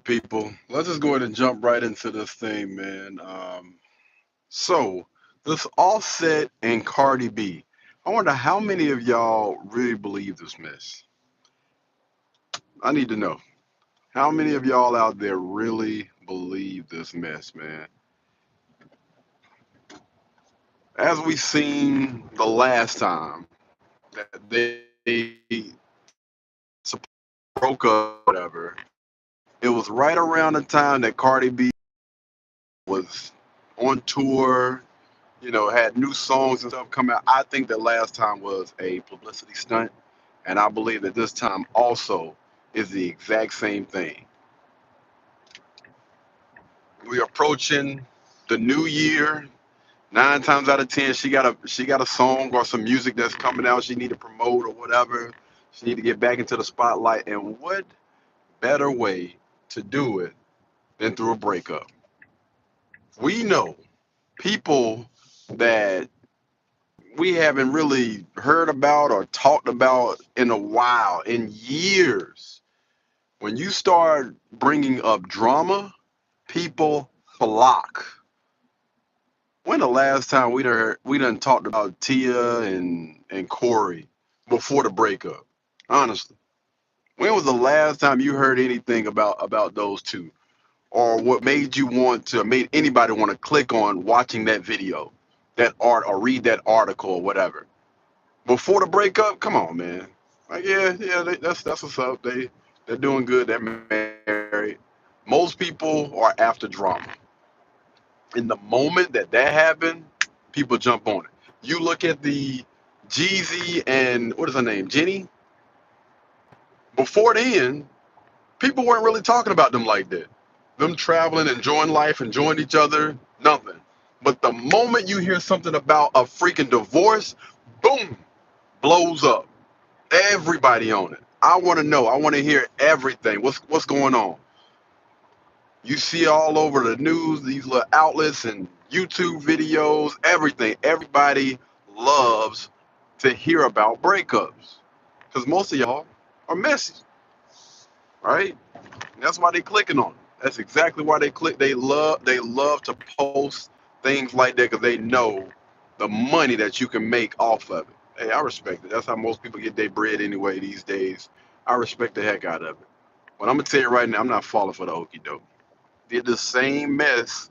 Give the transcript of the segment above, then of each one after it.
good, people? Let's just go ahead and jump right into this thing, man. So, this Offset and Cardi B. I wonder how many of y'all really believe this mess. I need to know. How many of y'all out there really believe this mess, man? As we seen the last time that they broke up, whatever, it was right around the time that Cardi B was on tour, had new songs and stuff come out. I think that last time was a publicity stunt, and I believe that this time also is the exact same thing. We're approaching the new year. 9 times out of 10, she got a song or some music that's coming out. She need to promote or whatever. She need to get back into the spotlight. And what better way to do it than through a breakup? We know people that we haven't really heard about or talked about in a while, in years. When you start bringing up drama, people flock. When the last time we done talked about Tia and Corey before the breakup? Honestly, when was the last time you heard anything about those two, or what made anybody want to click on watching that video, that art, or read that article or whatever? Before the breakup, come on, man. Like, yeah, that's what's up. They're doing good. They're married. Most people are after drama. In the moment that happened, people jump on it. You look at the Jeezy and what is her name, Jenny. Before then, people weren't really talking about them like that. Them traveling, enjoying life, enjoying each other, nothing. But the moment you hear something about a freaking divorce, boom, blows up. Everybody on it. I want to know. I want to hear everything. What's going on? You see all over the news, these little outlets and YouTube videos, everything. Everybody loves to hear about breakups because most of y'all are messy, right? And that's why they clicking on it. That's exactly why they click. They love to post things like that because they know the money that you can make off of it. Hey, I respect it. That's how most people get their bread anyway these days. I respect the heck out of it. But I'm gonna tell you right now, I'm not falling for the okie doke. Did the same mess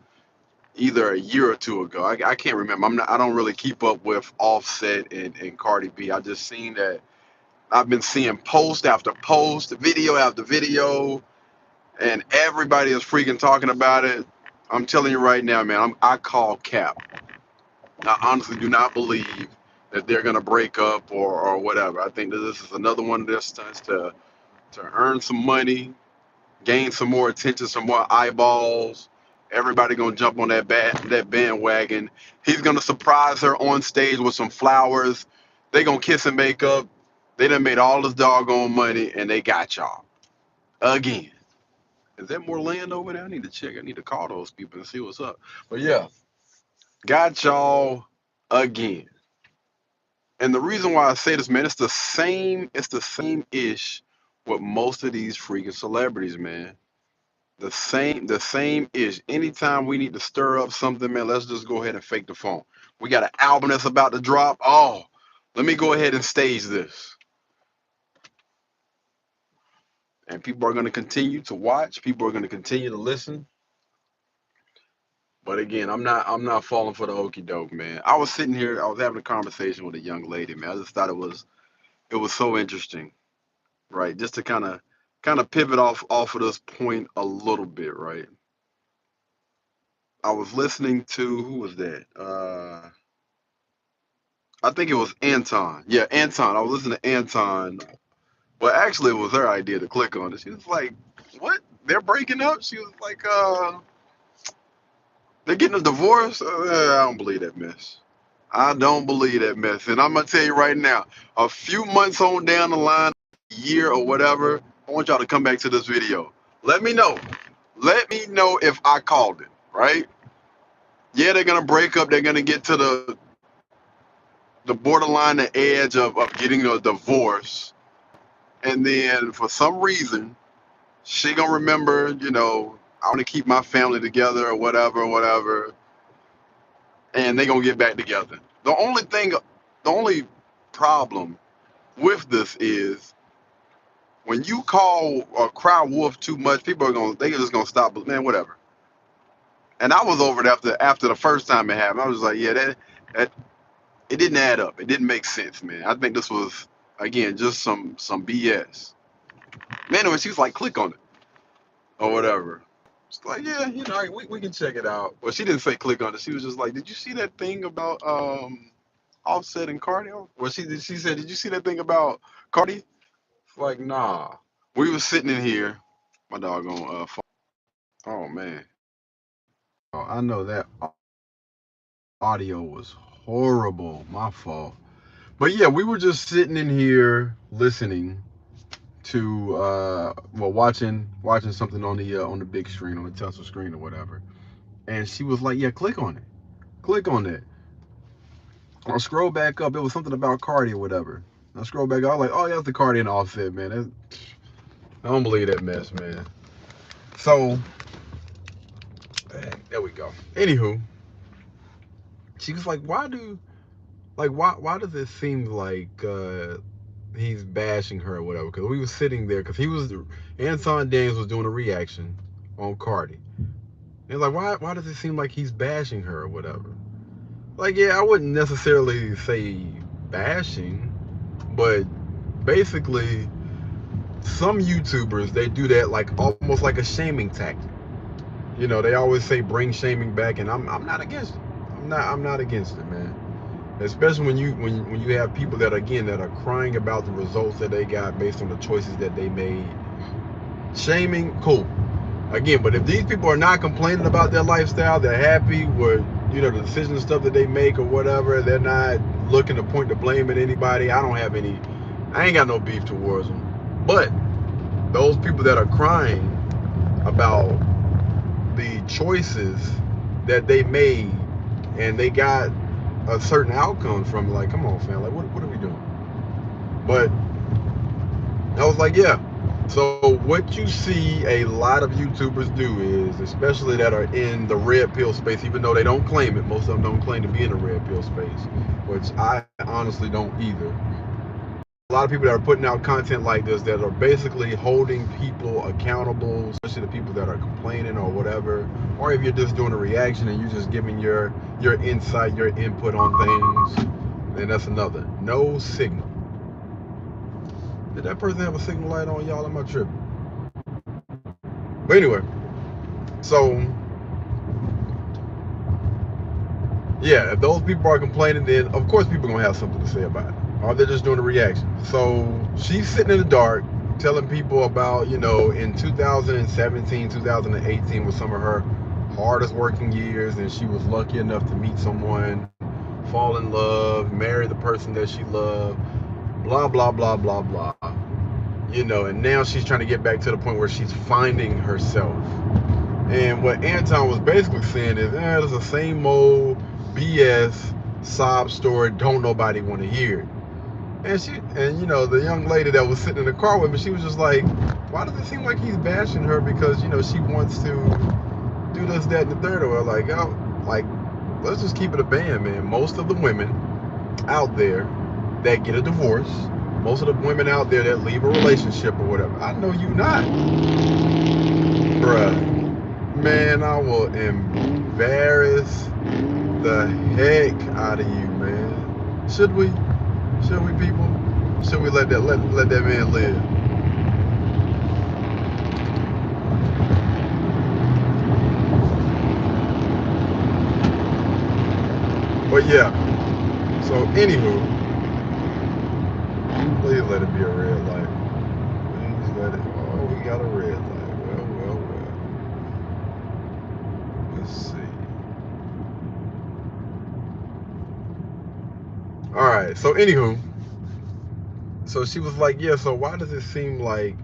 either a year or two ago. I can't remember. I don't really keep up with Offset and Cardi B. I just seen that. I've been seeing post after post, video after video, and everybody is freaking talking about it. I'm telling you right now, man. I call cap. I honestly do not believe that they're gonna break up or whatever. I think that this is another one of their stunts to earn some money, gain some more attention, some more eyeballs. Everybody gonna jump on that bandwagon. He's gonna surprise her on stage with some flowers. They gonna kiss and make up. They done made all this doggone money and they got y'all again. Is there more land over there? I need to check. I need to call those people and see what's up. But yeah, got y'all again. And the reason why I say this, man, it's the same ish with most of these freaking celebrities, man. The same ish. Anytime we need to stir up something, man, let's just go ahead and fake the phone. We got an album that's about to drop. Oh, let me go ahead and stage this. And people are going to continue to watch. People are going to continue to listen. But again, I'm not falling for the okey doke, man. I was sitting here, I was having a conversation with a young lady, man. I just thought it was so interesting, right? Just to kind of pivot off of this point a little bit, right? I was listening to who was that? I think it was Anton. Yeah, Anton. I was listening to Anton. Well, actually, it was her idea to click on it. She was like, "What? They're breaking up?" She was like, they're getting a divorce? I don't believe that mess. I don't believe that mess. And I'm gonna tell you right now, a few months on down the line, a year or whatever, I want y'all to come back to this video. Let me know. Let me know if I called it, right? Yeah, they're gonna break up. They're gonna get to the borderline, the edge of getting a divorce. And then for some reason, She gonna remember, I want to keep my family together or whatever, whatever, and they gonna get back together. The only problem with this is when you call or cry wolf too much, they just gonna stop. Man, whatever. And I was over it after the first time it happened. I was like, yeah, that it didn't add up. It didn't make sense, man. I think this was again just some BS. Man, when she was like, click on it or whatever. It's like, yeah, we can check it out. Well, she didn't say click on it. She was just like, did you see that thing about Offset and Cardi? Well, she said, did you see that thing about Cardi? It's like, nah. We was sitting in here. My dog on phone. Oh man. Oh, I know that audio was horrible. My fault. But yeah, we were just sitting in here listening to watching something on the big screen, on the Tesla screen or whatever. And she was like, "Yeah, click on it. Click on it." I'll scroll back up. It was something about Cardi or whatever. I scroll back. I was like, "Oh, yeah, that's the Cardi and Offset, man." I don't believe that mess, man. So there we go. Anywho, she was like, why does it seem like he's bashing her or whatever?" Because we was sitting there, because Anton Daniels was doing a reaction on Cardi. And like, why does it seem like he's bashing her or whatever? Like, yeah, I wouldn't necessarily say bashing, but basically, some YouTubers, they do that like almost like a shaming tactic. They always say bring shaming back, and I'm not against it. I'm not against it, man. Especially when you have people that are crying about the results that they got based on the choices that they made. Shaming, cool. Again, but if these people are not complaining about their lifestyle, they're happy with the decisions and stuff that they make or whatever. They're not looking to point the blame at anybody. I ain't got no beef towards them. But those people that are crying about the choices that they made and they got a certain outcome from it, like, come on, fam, like, what are we doing? But I was like, yeah. So what you see a lot of YouTubers do is, especially that are in the red pill space, even though they don't claim it, most of them don't claim to be in the red pill space, which I honestly don't either. A lot of people that are putting out content like this that are basically holding people accountable, especially the people that are complaining or whatever, or if you're just doing a reaction and you're just giving your insight, your input on things, then that's another. No signal. Did that person have a signal light on, y'all? Am I tripping? But anyway, so yeah, if those people are complaining, then of course people are gonna have something to say about it. Or they're just doing a reaction. So she's sitting in the dark telling people about, in 2017, 2018 was some of her hardest working years, and she was lucky enough to meet someone, fall in love, marry the person that she loved, blah blah blah blah blah. And now she's trying to get back to the point where she's finding herself. And what Anton was basically saying is, it's the same old BS sob story. Don't nobody want to hear it. And the young lady that was sitting in the car with me, she was just like, why does it seem like he's bashing her because she wants to do this, that, and the third? Or like, oh, like, let's just keep it a band, man. Most of the women out there that get a divorce, most of the women out there that leave a relationship or whatever, I know you not, bruh. Man, I will embarrass the heck out of you, man. Should we? Should we, people? Should we let that man live? But yeah. So anywho, please let it be a red light. Please let it. Oh, we got a red light. Well. Let's see. All right. So anywho, so she was like, yeah. So why does it seem like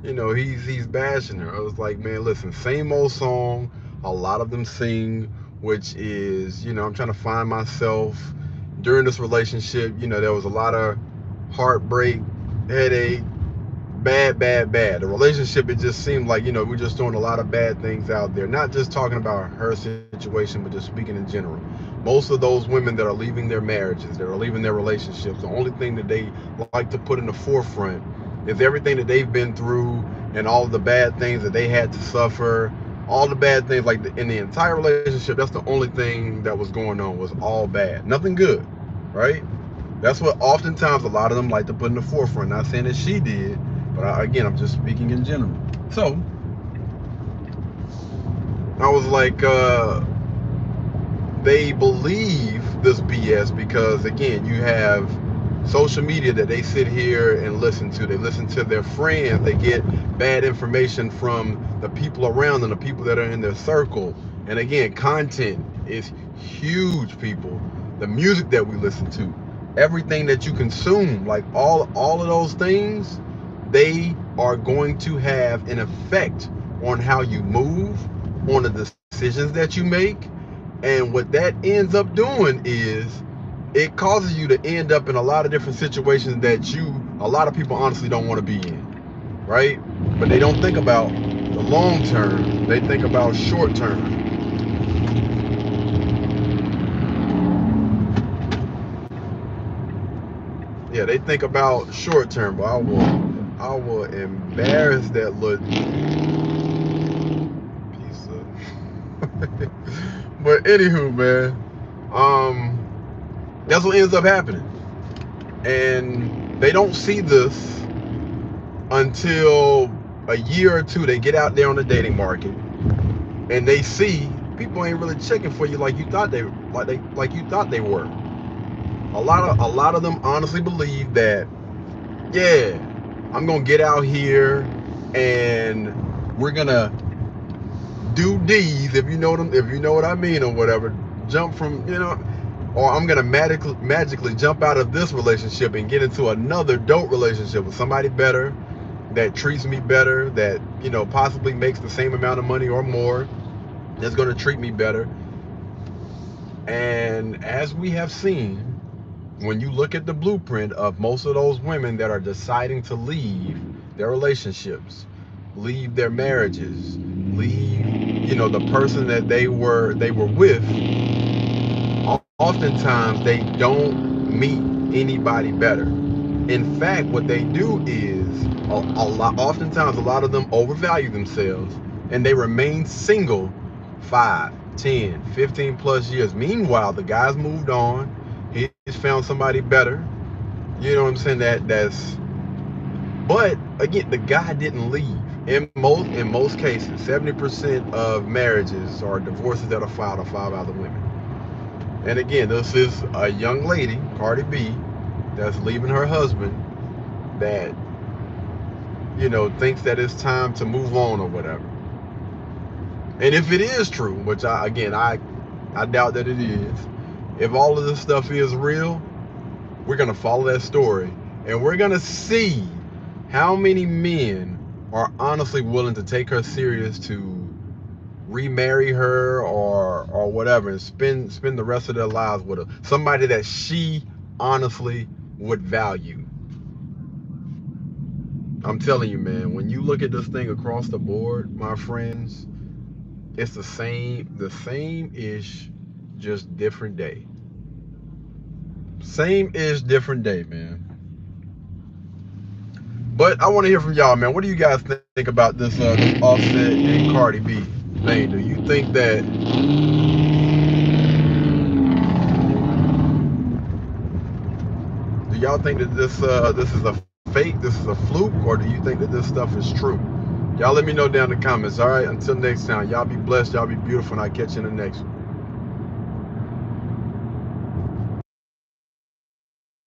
he's bashing her? I was like, man, listen, same old song. A lot of them sing, which is, I'm trying to find myself during this relationship. There was a lot of heartbreak, headache, bad, bad, bad. The relationship, it just seemed like, we're just throwing a lot of bad things out there. Not just talking about her situation, but just speaking in general. Most of those women that are leaving their marriages, that are leaving their relationships, the only thing that they like to put in the forefront is everything that they've been through and all the bad things that they had to suffer, all the bad things. Like in the entire relationship, that's the only thing that was going on, was all bad, nothing good, right? That's what oftentimes a lot of them like to put in the forefront. Not saying that she did, but again, I'm just speaking in general. So I was like, they believe this BS because, again, you have social media that they sit here and listen to. They listen to their friends. They get bad information from the people around them, the people that are in their circle. And again, content is huge, people. The music that we listen to, everything that you consume, like all of those things, they are going to have an effect on how you move, on the decisions that you make. And what that ends up doing is it causes you to end up in a lot of different situations that a lot of people honestly don't want to be in, right? But they don't think about the long term. They think about short term. Yeah, they think about short term. But I will embarrass that little piece of. But anywho, man, that's what ends up happening. And they don't see this until a year or two. They get out there on the dating market and they see people ain't really checking for you like you thought they were. A lot of them honestly believe that, yeah, I'm gonna get out here and we're gonna do D's, if you know them, if you know what I mean, or whatever. Jump from, or I'm gonna magically jump out of this relationship and get into another dope relationship with somebody better, that treats me better, that possibly makes the same amount of money or more, that's gonna treat me better. And as we have seen, when you look at the blueprint of most of those women that are deciding to leave their relationships, leave their marriages, leave, the person that they were with, oftentimes they don't meet anybody better. In fact, what they do is oftentimes a lot of them overvalue themselves and they remain single 5, 10, 15 plus years. Meanwhile, the guy's moved on. He's found somebody better. You know what I'm saying? But again, the guy didn't leave. In most cases, 70% of marriages or divorces that are filed by the women. And again, this is a young lady, Cardi B, that's leaving her husband, that thinks that it's time to move on or whatever. And if it is true, which I doubt that it is, if all of this stuff is real, we're gonna follow that story and we're gonna see how many men are honestly willing to take her serious, to remarry her or whatever, and spend the rest of their lives with her. Somebody that she honestly would value. I'm telling you, man, when you look at this thing across the board, my friends, it's the same ish, just different day. Same ish, different day, man. But I want to hear from y'all, man. What do you guys think about this Offset and Cardi B thing? Do you think that Do y'all think that this is a fake, this is a fluke, or do you think that this stuff is true? Y'all let me know down in the comments. All right, until next time, y'all be blessed, y'all be beautiful, and I'll catch you in the next one.